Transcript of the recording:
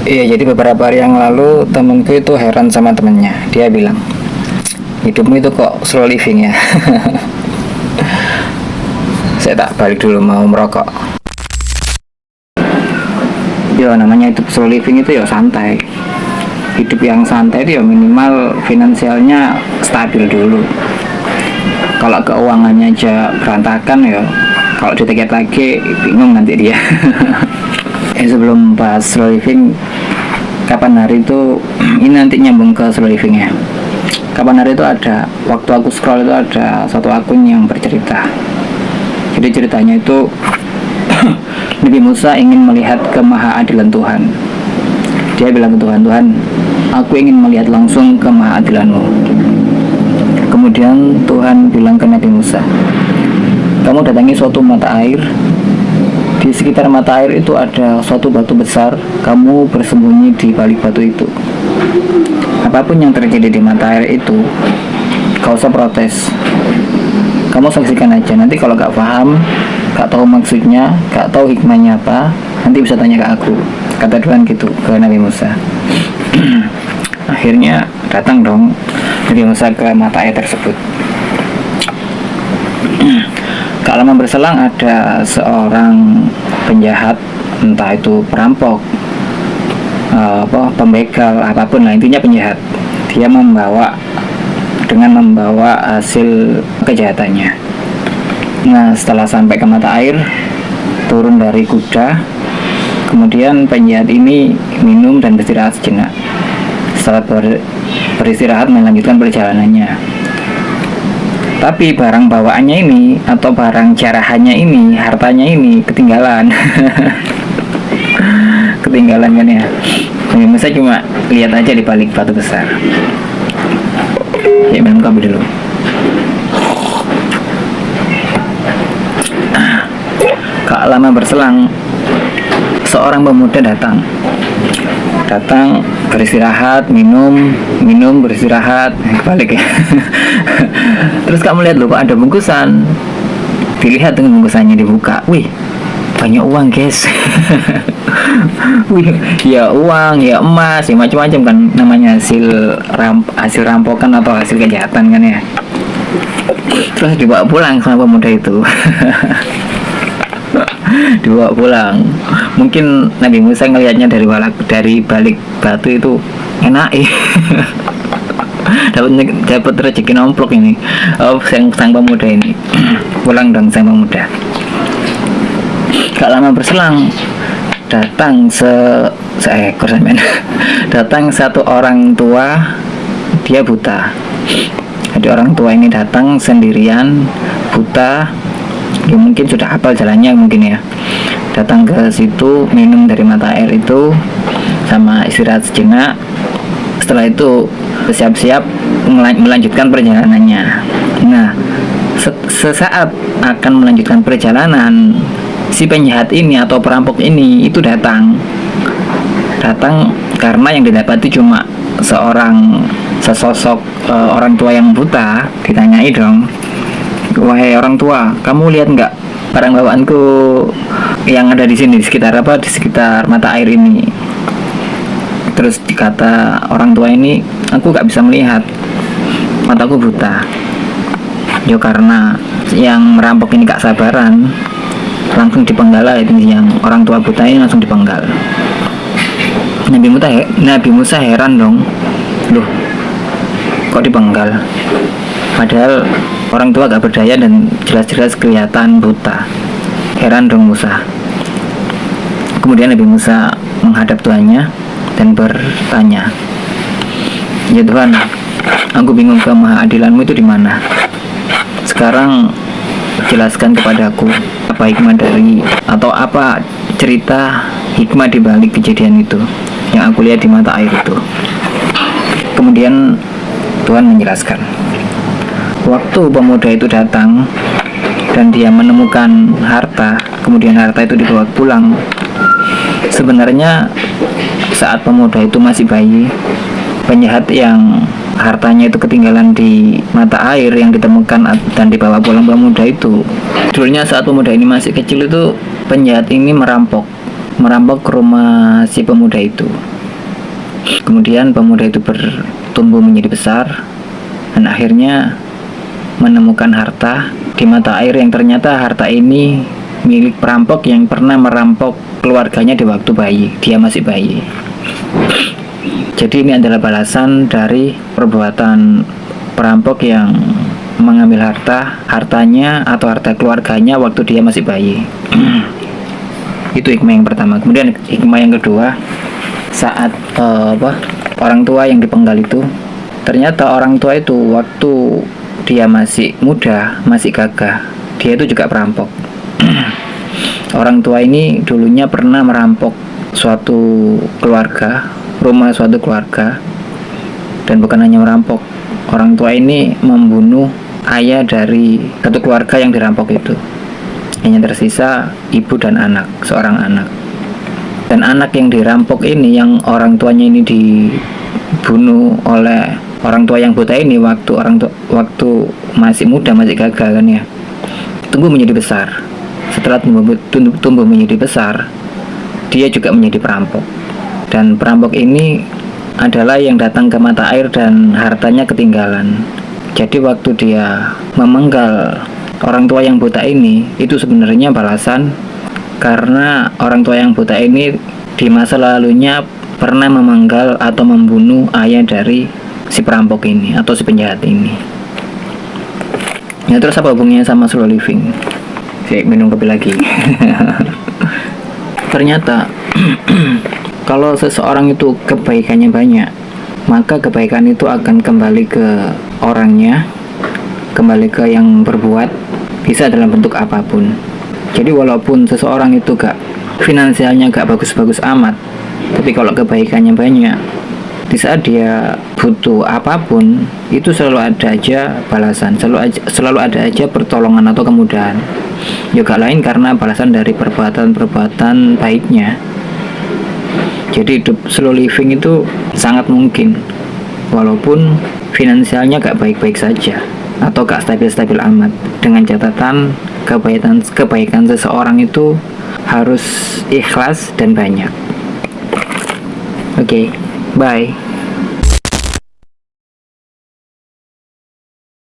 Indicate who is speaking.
Speaker 1: Iya, jadi beberapa hari yang lalu temenku itu heran sama temennya. Dia bilang, hidupmu itu kok slow living ya. Saya tak balik dulu mau merokok. Ya namanya hidup slow living itu ya santai. Hidup yang santai itu ya minimal finansialnya stabil dulu. Kalau keuangannya aja berantakan ya, kalau diteket lagi bingung nanti dia. Sebelum bahas slow living, kapan hari itu ini nanti nyambung ke slow living ya. Kapan hari itu ada waktu aku scroll itu ada satu akun yang bercerita. Jadi ceritanya itu Nabi Musa ingin melihat kemahaadilan Tuhan. Dia bilang ke Tuhan, Tuhan, aku ingin melihat langsung kemahaadilanmu. Kemudian Tuhan bilang ke Nabi Musa, kamu datangi suatu mata air. Di sekitar mata air itu ada suatu batu besar. Kamu bersembunyi di balik batu itu. Apapun yang terjadi di mata air itu, gak usah protes. Kamu saksikan aja. Nanti kalau gak paham, gak tahu maksudnya, gak tahu hikmahnya apa, nanti bisa tanya ke aku. Kata Tuhan gitu ke Nabi Musa. Akhirnya datang dong Nabi Musa ke mata air tersebut. Gak lama berselang ada seorang penjahat, entah itu perampok, pembegal, apapun lah, intinya penjahat. Dia membawa hasil kejahatannya. Nah, setelah sampai ke mata air, turun dari kuda. Kemudian penjahat ini minum dan beristirahat sejenak. Setelah beristirahat melanjutkan perjalanannya. Tapi barang bawaannya ini atau barang jarahannya ini, hartanya ini ketinggalan. Ketinggalan kan ya. Saya cuma lihat aja di balik batu besar. Ya minum kopi dulu. Gak lama berselang, seorang pemuda datang beristirahat, minum, beristirahat, kebalik ya. Terus kamu lihat loh, kok ada bungkusan. Dilihat dengan bungkusannya, dibuka. Wih, banyak uang guys. Wih, ya uang, ya emas, ya macam-macam kan, namanya hasil rampokan atau hasil kejahatan kan ya. Terus dibawa pulang sama pemuda itu. Dibawa pulang. Mungkin Nabi Musa ngelihatnya dari balik batu itu enak. dapat rezeki nomplok ini. Sang pemuda ini. Pulang dong sang pemuda. Gak lama berselang datang seekor semen. Datang satu orang tua, dia buta. Jadi orang tua ini datang sendirian, buta. Ya mungkin sudah hafal jalannya mungkin ya. Datang ke situ, minum dari mata air itu, sama istirahat sejenak. Setelah itu bersiap-siap melanjutkan perjalanannya. Nah, sesaat akan melanjutkan perjalanan, si penjahat ini atau perampok ini itu datang karena yang didapati cuma sesosok orang tua yang buta. Ditanyai dong, wahai orang tua, kamu lihat nggak barang bawaanku yang ada di sini, di sekitar mata air ini? Terus dikata orang tua ini, aku nggak bisa melihat, mataku buta. Ya karena yang merampok ini gak sabaran, langsung dipenggal itu, yang orang tua buta ini langsung dipenggal. Nabi Musa heran dong, loh kok dipenggal? Padahal orang tua gak berdaya dan jelas-jelas kelihatan buta. Heran dong Musa. Kemudian Nabi Musa menghadap Tuhannya dan bertanya, ya Tuhan, aku bingung kemahaadilanmu itu di mana. Sekarang jelaskan kepadaku apa hikmah dari atau apa cerita hikmah di balik kejadian itu yang aku lihat di mata air itu. Kemudian Tuhan menjelaskan, waktu pemuda itu datang dan dia menemukan harta, kemudian harta itu dibawa pulang. Sebenarnya saat pemuda itu masih bayi, penjahat yang hartanya itu ketinggalan di mata air yang ditemukan dan dibawa pulang pemuda itu, dulunya saat pemuda ini masih kecil itu penjahat ini merampok merampok ke rumah si pemuda itu. Kemudian pemuda itu bertumbuh menjadi besar dan akhirnya menemukan harta di mata air yang ternyata harta ini milik perampok yang pernah merampok keluarganya di waktu bayi, dia masih bayi. Jadi ini adalah balasan dari perbuatan perampok yang mengambil hartanya atau harta keluarganya waktu dia masih bayi. Itu hikmah yang pertama. Kemudian hikmah yang kedua, saat orang tua yang dipenggal itu, ternyata orang tua itu waktu dia masih muda, masih gagah, dia itu juga perampok. Orang tua ini dulunya pernah merampok suatu keluarga, rumah suatu keluarga, dan bukan hanya merampok, orang tua ini membunuh ayah dari satu keluarga yang dirampok itu. Hanya tersisa ibu dan anak, seorang anak. Dan anak yang dirampok ini, yang orang tuanya ini dibunuh oleh orang tua yang buta ini waktu masih muda, masih gagah kan ya, tumbuh menjadi besar. Setelah tumbuh menjadi besar, dia juga menjadi perampok. Dan perampok ini adalah yang datang ke mata air dan hartanya ketinggalan. Jadi waktu dia memenggal orang tua yang buta ini, itu sebenarnya balasan karena orang tua yang buta ini di masa lalunya pernah memenggal atau membunuh ayah dari si perampok ini atau si penjahat ini. Ya, terus apa hubungannya sama slow living? Saya minum kopi lagi. Ternyata kalau seseorang itu kebaikannya banyak, maka kebaikan itu akan kembali ke orangnya, kembali ke yang berbuat, bisa dalam bentuk apapun. Jadi walaupun seseorang itu finansialnya gak bagus-bagus amat, tapi kalau kebaikannya banyak, di saat dia butuh apapun, itu selalu ada aja balasan, selalu ada aja pertolongan atau kemudahan. Juga lain karena balasan dari perbuatan baiknya. Jadi hidup slow living itu sangat mungkin, walaupun finansialnya gak baik-baik saja atau gak stabil-stabil amat, dengan catatan kebaikan seseorang itu harus ikhlas dan banyak. Oke, bye.